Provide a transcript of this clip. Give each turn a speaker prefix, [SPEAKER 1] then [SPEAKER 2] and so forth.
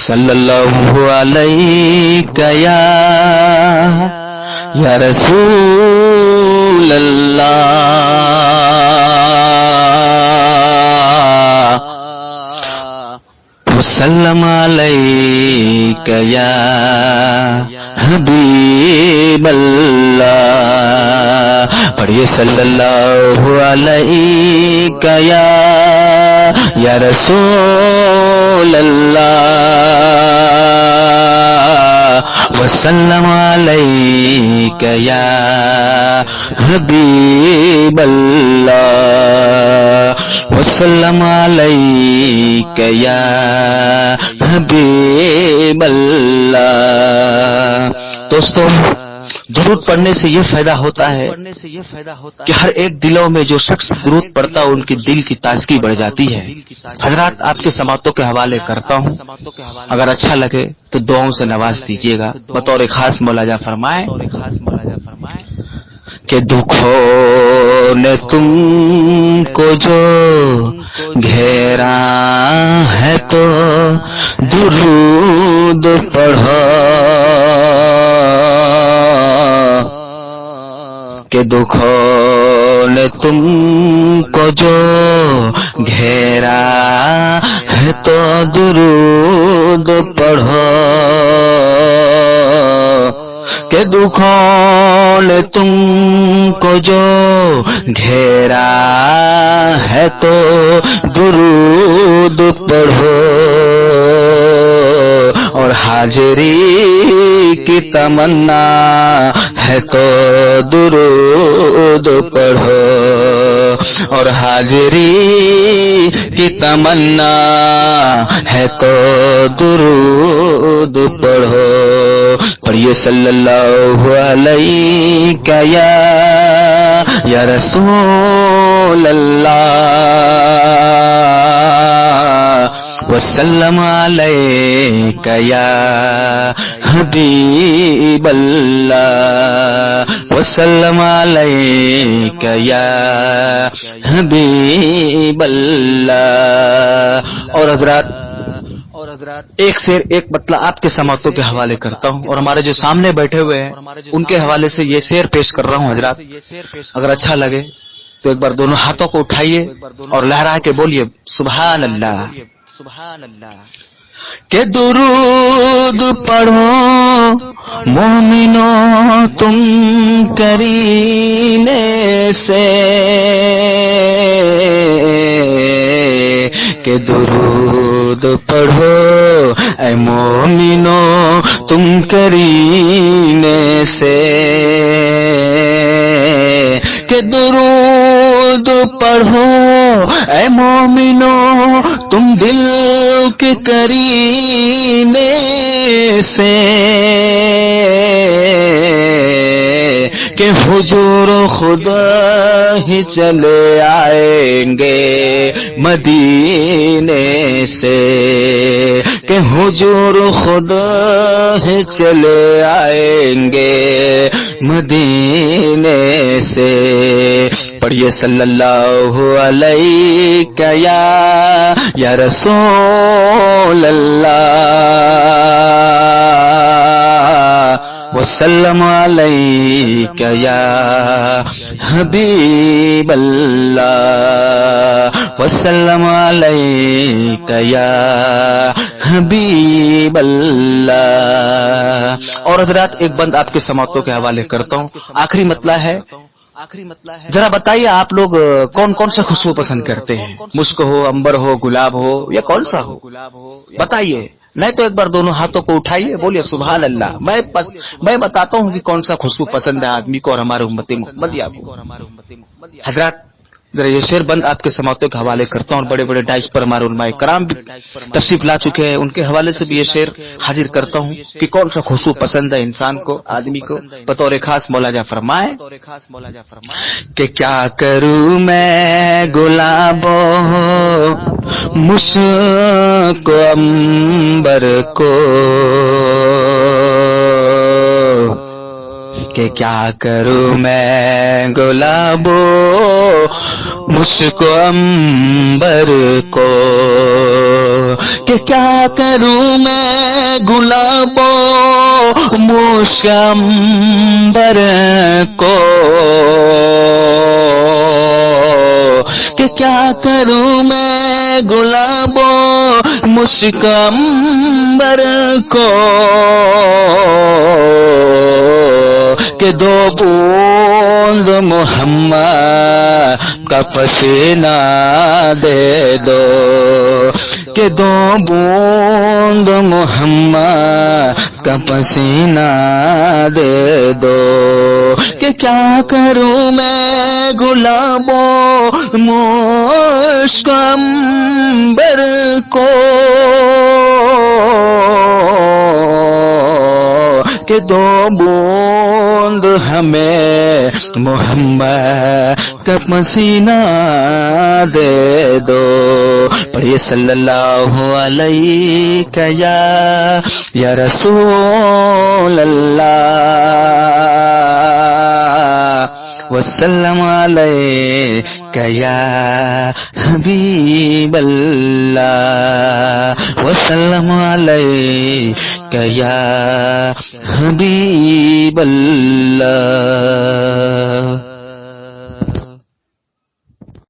[SPEAKER 1] صلی اللہ علیہ یا رسول اللہ وسلم علیک یا حبیب اللہ. پڑھیے صلی اللہ علیہ یا رسول اللہ وسلم علیک یا حبیب اللہ وسلم علیک یا حبیب اللہ. دوستو، درود پڑھنے سے یہ فائدہ ہوتا ہے کہ ہر ایک دلوں میں جو شخص درود پڑھتا ہے ان کی دل کی تازگی بڑھ جاتی ہے. حضرات، آپ کے سماعتوں کے حوالے کرتا ہوں، اگر اچھا لگے تو دعاؤں سے نواز دیجیے گا. بطور خاص مولانا فرمائیں کہ دکھوں نے تم کو جو گھیرا ہے تو درود پڑھو، کہ دکھوں نے تم کو جو گھیرا ہے تو درود پڑھو، کہ دکھوں نے تم کو جو گھیرا ہے تو درود پڑھو، اور حاضری کی تمنا ہے تو درود پڑھو، اور حاضری کی تمنا ہے تو درود پڑھو. پڑھیے صلی اللہ علیہ یا رسول اللہ وسلم علیک یا حبیب اللہ وسلم علیک یا حبیب اللہ. اور حضرات، ایک شعر ایک مطلب آپ کے سماعتوں کے حوالے کرتا ہوں، اور ہمارے جو سامنے بیٹھے ہوئے ہیں ان کے حوالے سے یہ شعر پیش کر رہا ہوں. حضرات، اگر اچھا لگے تو ایک بار دونوں ہاتھوں کو اٹھائیے اور لہرا کے بولیے سبحان اللہ. کہ درود پڑھو مومنو تم کرینے سے، کہ درود پڑھو اے مومنو تم کرینے سے، کہ درود پڑھو اے مومنو تم دل کے کرینے سے، کہ حضور خدا ہی چلے آئیں گے مدینے سے، کہ حضور خدا ہی چلے آئیں گے مدینے سے. پڑھیے صلی اللہ علیہ یا رسول اللہ وسلم علیک یا حبیب اللہ وسلم علیک یا حبیب اللہ. اور حضرات، ایک بند آپ کے سماعتوں کے حوالے کرتا ہوں. آخری مطلب ہے، ذرا بتائیے آپ لوگ کون کون سا خوشبو پسند کرتے ہیں؟ مشک ہو، عنبر ہو، گلاب ہو، یا کون سا ہو؟ بتائیے. نہیں تو ایک بار دونوں ہاتھوں کو اٹھائیے، بولیے سبحان اللہ. میں بتاتا ہوں کہ کون سا خوشبو پسند ہے آدمی کو اور ہمارے امت محمدیہ کو. حضرات، ذرا یہ شعر بند آپ کے سماعتوں کے حوالے کرتا ہوں، اور بڑے بڑے ڈائس پر ہمارے علماء کرام بھی تشریف لا چکے ہیں، ان کے حوالے سے بھی یہ شعر حاضر کرتا ہوں کہ کون سا خوشبو پسند ہے انسان کو، آدمی کو. بطور خاص مولانا فرمائیں کہ کیا کروں میں گلابوں مشک و عنبر کو، کہ کیا کروں میں گلابوں مجھ کو عنبر کو کہ کیا کروں میں گلابوں مجھ عنبر کو کہ کیا کروں میں گلابوں مشک عنبر کو کہ دو بوند محمد کا پسینہ دے دو کہ دو بوند محمد کا پسینہ دے دو کہ کیا کروں میں گلابوں مشک عنبر کو کہ دو بوند ہمیں محمد کا پسینہ دے دو. پڑھیے صلی اللہ علیہ یا رسول اللہ وسلم علیک یا حبیب اللہ وسلم علیک یا حبیب اللہ.